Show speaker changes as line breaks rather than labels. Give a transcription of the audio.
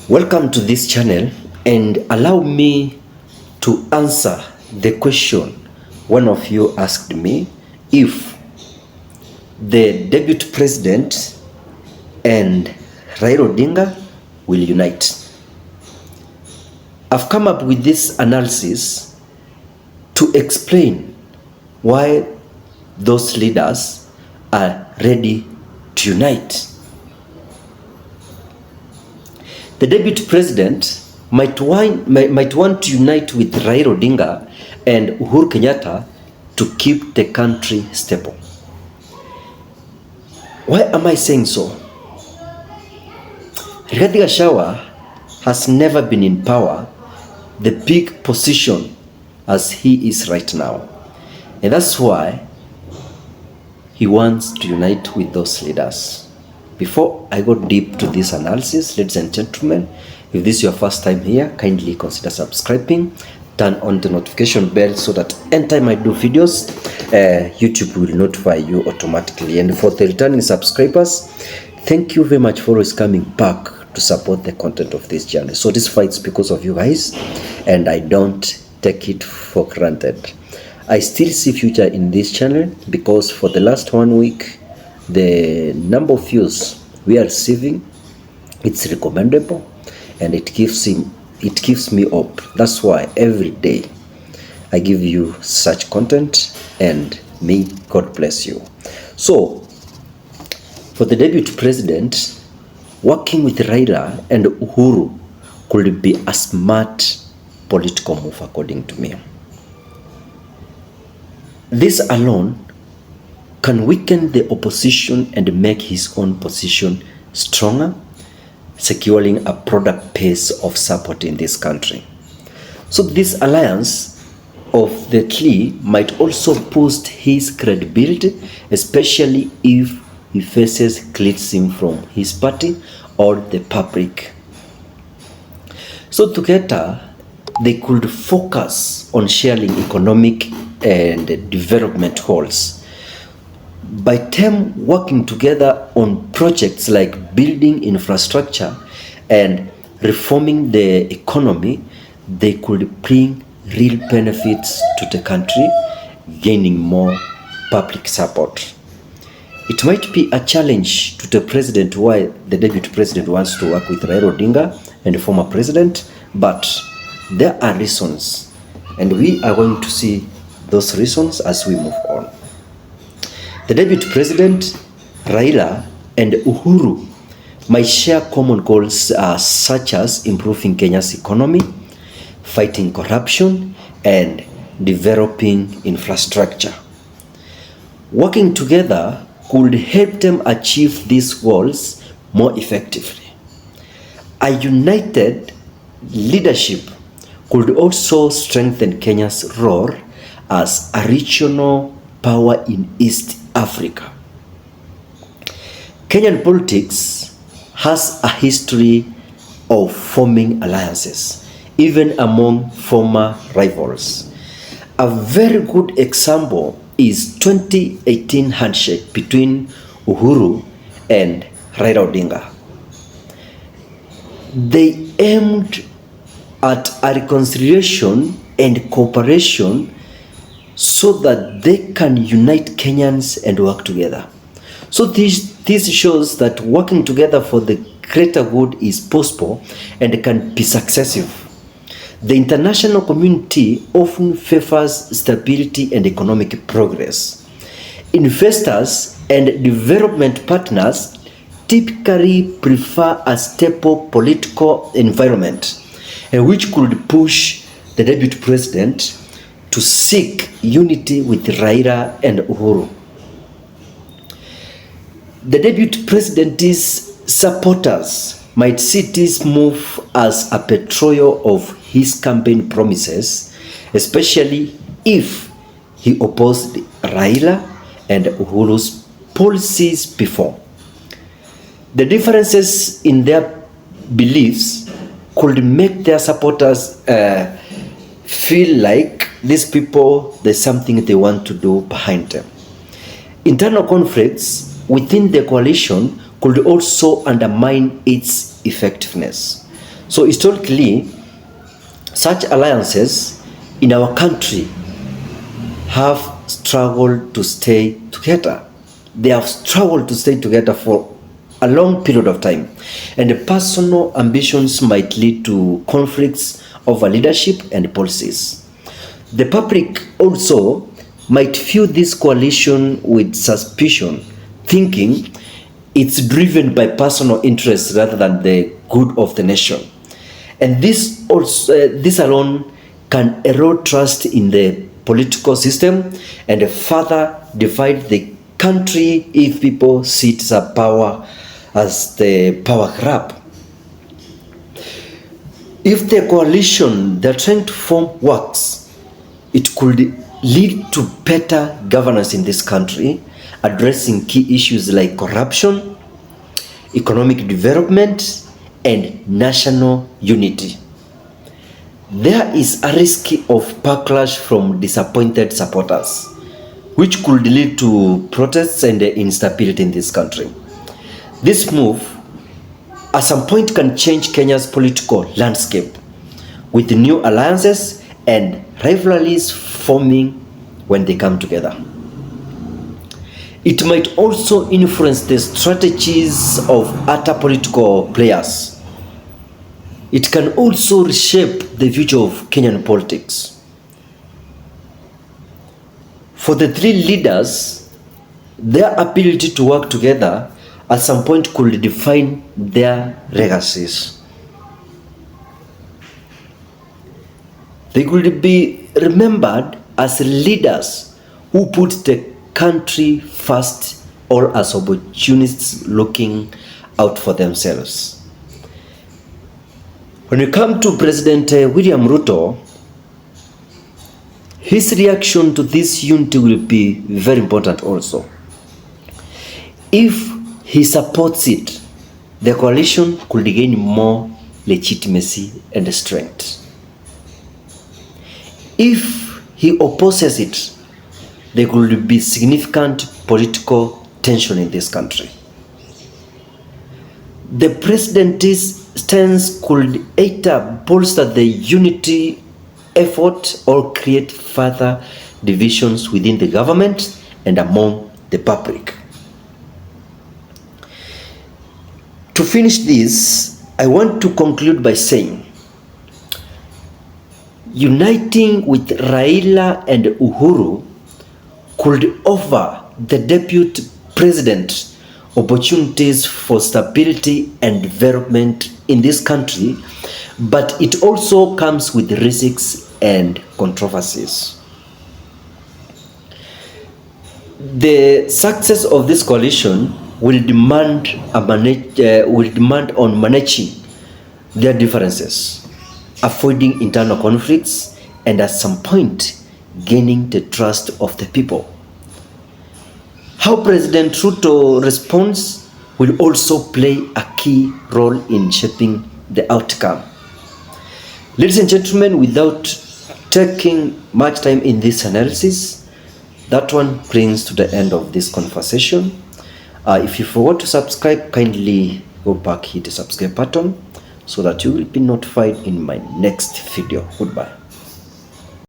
Welcome to this channel and allow me to answer the question one of you asked me if the deputy president and Raila Odinga will unite. I've come up with this analysis to explain why those leaders are ready to unite. The deputy president might want to unite with Raila Odinga and Uhuru Kenyatta to keep the country stable. Why am I saying so? Rigathi Gachagua has never been in power, the big position as he is right now. And that's why he wants to unite with those leaders. Before I go deep to this analysis, ladies and gentlemen, if this is your first time here, kindly consider subscribing, turn on the notification bell so that anytime I do videos, YouTube will notify you automatically. And for the returning subscribers, thank you very much for always coming back to support the content of this channel. So this fight's because of you guys, and I don't take it for granted. I still see future in this channel because for the last 1 week, the number of views we are receiving, it's recommendable, and it gives me hope. That's why every day I give you such content, and may God bless you. So for the deputy president, working with Raila and Uhuru could be a smart political move according to me. This alone can weaken the opposition and make his own position stronger, securing a broader base of support in this country. So this alliance of the three might also boost his credibility, especially if he faces criticism from his party or the public. So together, they could focus on sharing economic and development goals. By them working together on projects like building infrastructure and reforming the economy, they could bring real benefits to the country, gaining more public support. It might be a challenge to the president why the deputy president wants to work with Raila Odinga and the former president, but there are reasons, and we are going to see those reasons as we move on. The deputy president, Raila, and Uhuru might share common goals such as improving Kenya's economy, fighting corruption, and developing infrastructure. Working together could help them achieve these goals more effectively. A united leadership could also strengthen Kenya's role as a regional power in East Africa. Kenyan politics has a history of forming alliances, even among former rivals. A very good example is 2018 handshake between Uhuru and Raila Odinga. They aimed at a reconciliation and cooperation so that they can unite Kenyans and work together. So this shows that working together for the greater good is possible and can be successful. The international community often favors stability and economic progress. Investors and development partners typically prefer a stable political environment, which could push the deputy president to seek unity with Raila and Uhuru. The deputy president's supporters might see this move as a betrayal of his campaign promises, especially if he opposed Raila and Uhuru's policies before. The differences in their beliefs could make their supporters feel like these people, there's something they want to do behind them. Internal conflicts within the coalition could also undermine its effectiveness. So historically, such alliances in our country have struggled to stay together. They have struggled to stay together for a long period of time, and personal ambitions might lead to conflicts over leadership and policies. The public also might view this coalition with suspicion, thinking it's driven by personal interests rather than the good of the nation. And this alone can erode trust in the political system and further divide the country if people see power as the power grab. If the coalition they're trying to form works, it could lead to better governance in this country, addressing key issues like corruption, economic development, and national unity. There is a risk of backlash from disappointed supporters, which could lead to protests and instability in this country. This move, at some point, can change Kenya's political landscape, with new alliances and rivalries forming when they come together. It might also influence the strategies of other political players. It can also reshape the future of Kenyan politics. For the three leaders, their ability to work together at some point could define their legacies. They could be remembered as leaders who put the country first, or as opportunists looking out for themselves. When you come to President William Ruto, his reaction to this unity will be very important also. If he supports it, the coalition could gain more legitimacy and strength. If he opposes it, there could be significant political tension in this country. The president's stance could either bolster the unity effort or create further divisions within the government and among the public. To finish this, I want to conclude by saying, uniting with Raila and Uhuru could offer the deputy president opportunities for stability and development in this country, but it also comes with risks and controversies. The success of this coalition will demand on managing their differences, avoiding internal conflicts, and at some point gaining the trust of the people. How President Ruto responds will also play a key role in shaping the outcome. Ladies and gentlemen, without taking much time in this analysis, that one brings to the end of this conversation. If you forgot to subscribe, kindly go back, hit the subscribe button so that you will be notified in my next video. Goodbye.